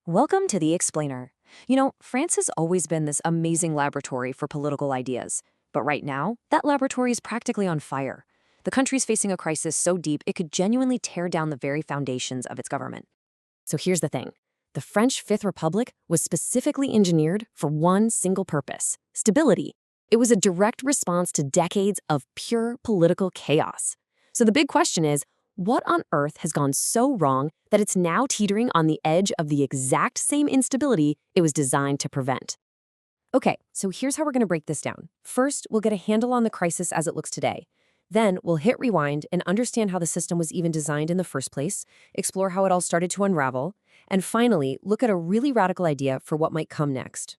Welcome to The Explainer. France has always been this amazing laboratory for political ideas. But right now, that laboratory is practically on fire. The country's facing a crisis so deep it could genuinely tear down the very foundations of its government. So here's the thing. The French Fifth Republic was specifically engineered for one single purpose: stability. It was a direct response to decades of pure political chaos. So the big question is, what on earth has gone so wrong that it's now teetering on the edge of the exact same instability it was designed to prevent? Okay, so here's how we're going to break this down. First, we'll get a handle on the crisis as it looks today. Then, we'll hit rewind and understand how the system was even designed in the first place, explore how it all started to unravel, and finally, look at a really radical idea for what might come next.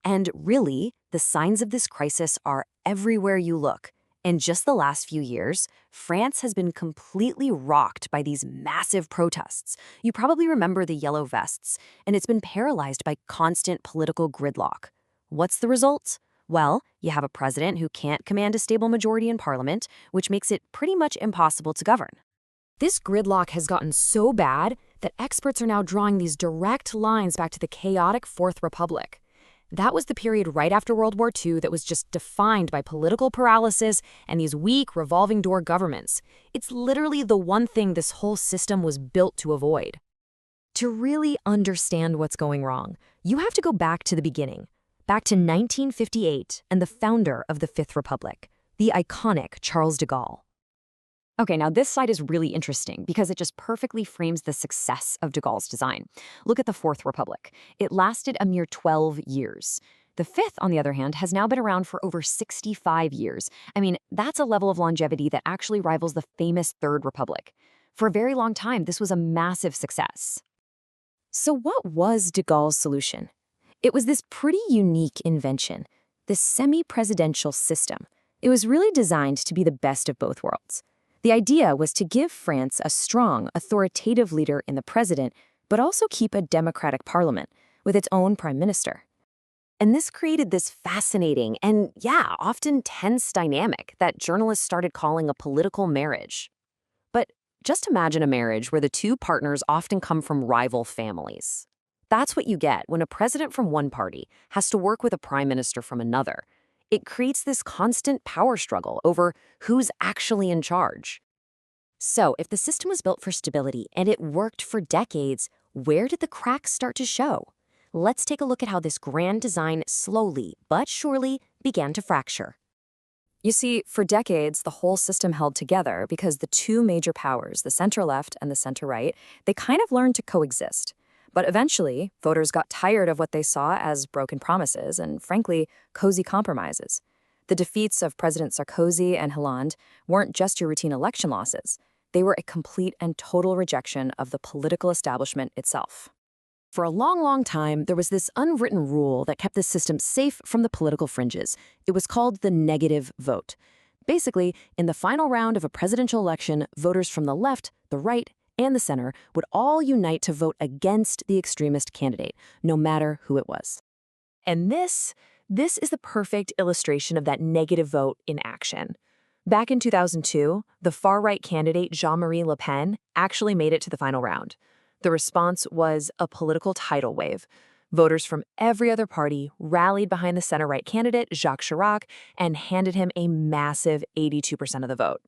And really, the signs of this crisis are everywhere you look. In just the last few years, France has been completely rocked by these massive protests. You probably remember the yellow vests, and it's been paralyzed by constant political gridlock. What's the result? Well, you have a president who can't command a stable majority in parliament, which makes it pretty much impossible to govern. This gridlock has gotten so bad that experts are now drawing these direct lines back to the chaotic Fourth Republic. That was the period right after World War II that was just defined by political paralysis and these weak, revolving door governments. It's literally the one thing this whole system was built to avoid. To really understand what's going wrong, you have to go back to the beginning, back to 1958 and the founder of the Fifth Republic, the iconic Charles de Gaulle. Okay, now this slide is really interesting because it just perfectly frames the success of de Gaulle's design. Look at the Fourth Republic. It lasted a mere 12 years. The Fifth, on the other hand, has now been around for over 65 years. I mean, that's a level of longevity that actually rivals the famous Third Republic. For a very long time, this was a massive success. So what was de Gaulle's solution? It was this pretty unique invention, the semi-presidential system. It was really designed to be the best of both worlds. The idea was to give France a strong, authoritative leader in the president, but also keep a democratic parliament with its own prime minister. And this created this fascinating and, often tense dynamic that journalists started calling a political marriage. But just imagine a marriage where the two partners often come from rival families. That's what you get when a president from one party has to work with a prime minister from another. It creates this constant power struggle over who's actually in charge. So, if the system was built for stability and it worked for decades, where did the cracks start to show? Let's take a look at how this grand design slowly but surely began to fracture. You see, for decades, the whole system held together because the two major powers, the center-left and the center-right, they kind of learned to coexist. But eventually, voters got tired of what they saw as broken promises and, frankly, cozy compromises. The defeats of President Sarkozy and Hollande weren't just your routine election losses. They were a complete and total rejection of the political establishment itself. For a long, long time, there was this unwritten rule that kept the system safe from the political fringes. It was called the negative vote. Basically, in the final round of a presidential election, voters from the left, the right, and the center would all unite to vote against the extremist candidate, no matter who it was. And this is the perfect illustration of that negative vote in action. Back in 2002, the far-right candidate Jean-Marie Le Pen actually made it to the final round. The response was a political tidal wave. Voters from every other party rallied behind the center-right candidate, Jacques Chirac, and handed him a massive 82% of the vote.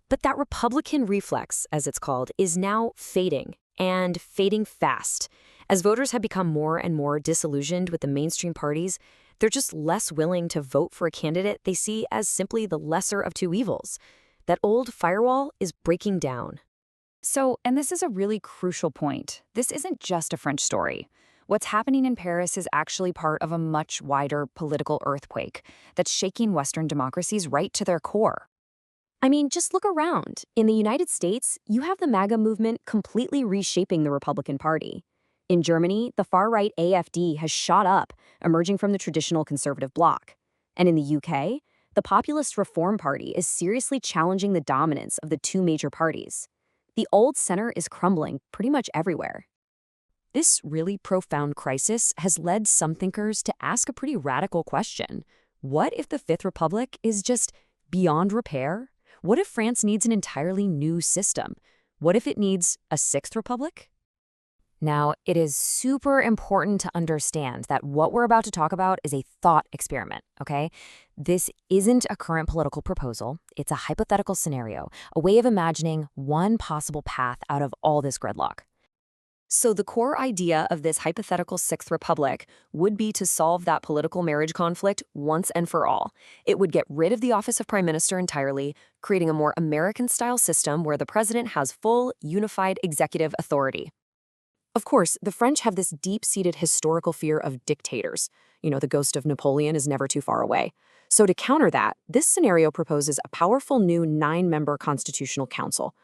But that Republican reflex, as it's called, is now fading, and fading fast. As voters have become more and more disillusioned with the mainstream parties, they're just less willing to vote for a candidate they see as simply the lesser of two evils. That old firewall is breaking down. So, and this is a really crucial point. This isn't just a French story. What's happening in Paris is actually part of a much wider political earthquake that's shaking Western democracies right to their core. I mean, just look around. In the United States, you have the MAGA movement completely reshaping the Republican Party. In Germany, the far-right AfD has shot up, emerging from the traditional conservative bloc. And in the UK, the populist Reform Party is seriously challenging the dominance of the two major parties. The old center is crumbling pretty much everywhere. This really profound crisis has led some thinkers to ask a pretty radical question. What if the Fifth Republic is just beyond repair? What if France needs an entirely new system? What if it needs a Sixth Republic? Now, it is super important to understand that what we're about to talk about is a thought experiment, okay? This isn't a current political proposal. It's a hypothetical scenario, a way of imagining one possible path out of all this gridlock. So the core idea of this hypothetical Sixth Republic would be to solve that political marriage conflict once and for all. It would get rid of the office of prime minister entirely, creating a more American-style system where the president has full, unified executive authority. Of course, the French have this deep-seated historical fear of dictators. The ghost of Napoleon is never too far away. So to counter that, this scenario proposes a powerful new 9-member constitutional council.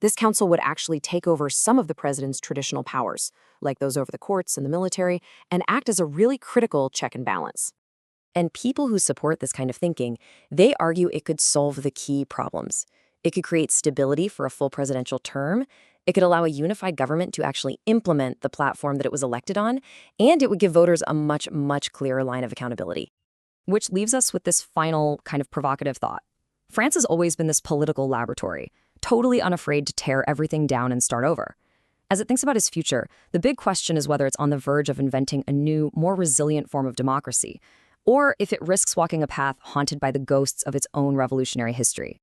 This council would actually take over some of the president's traditional powers, like those over the courts and the military, and act as a really critical check and balance. And people who support this kind of thinking, they argue it could solve the key problems. It could create stability for a full presidential term. It could allow a unified government to actually implement the platform that it was elected on, and it would give voters a much, much clearer line of accountability. Which leaves us with this final kind of provocative thought. France has always been this political laboratory, totally unafraid to tear everything down and start over. As it thinks about its future, the big question is whether it's on the verge of inventing a new, more resilient form of democracy, or if it risks walking a path haunted by the ghosts of its own revolutionary history.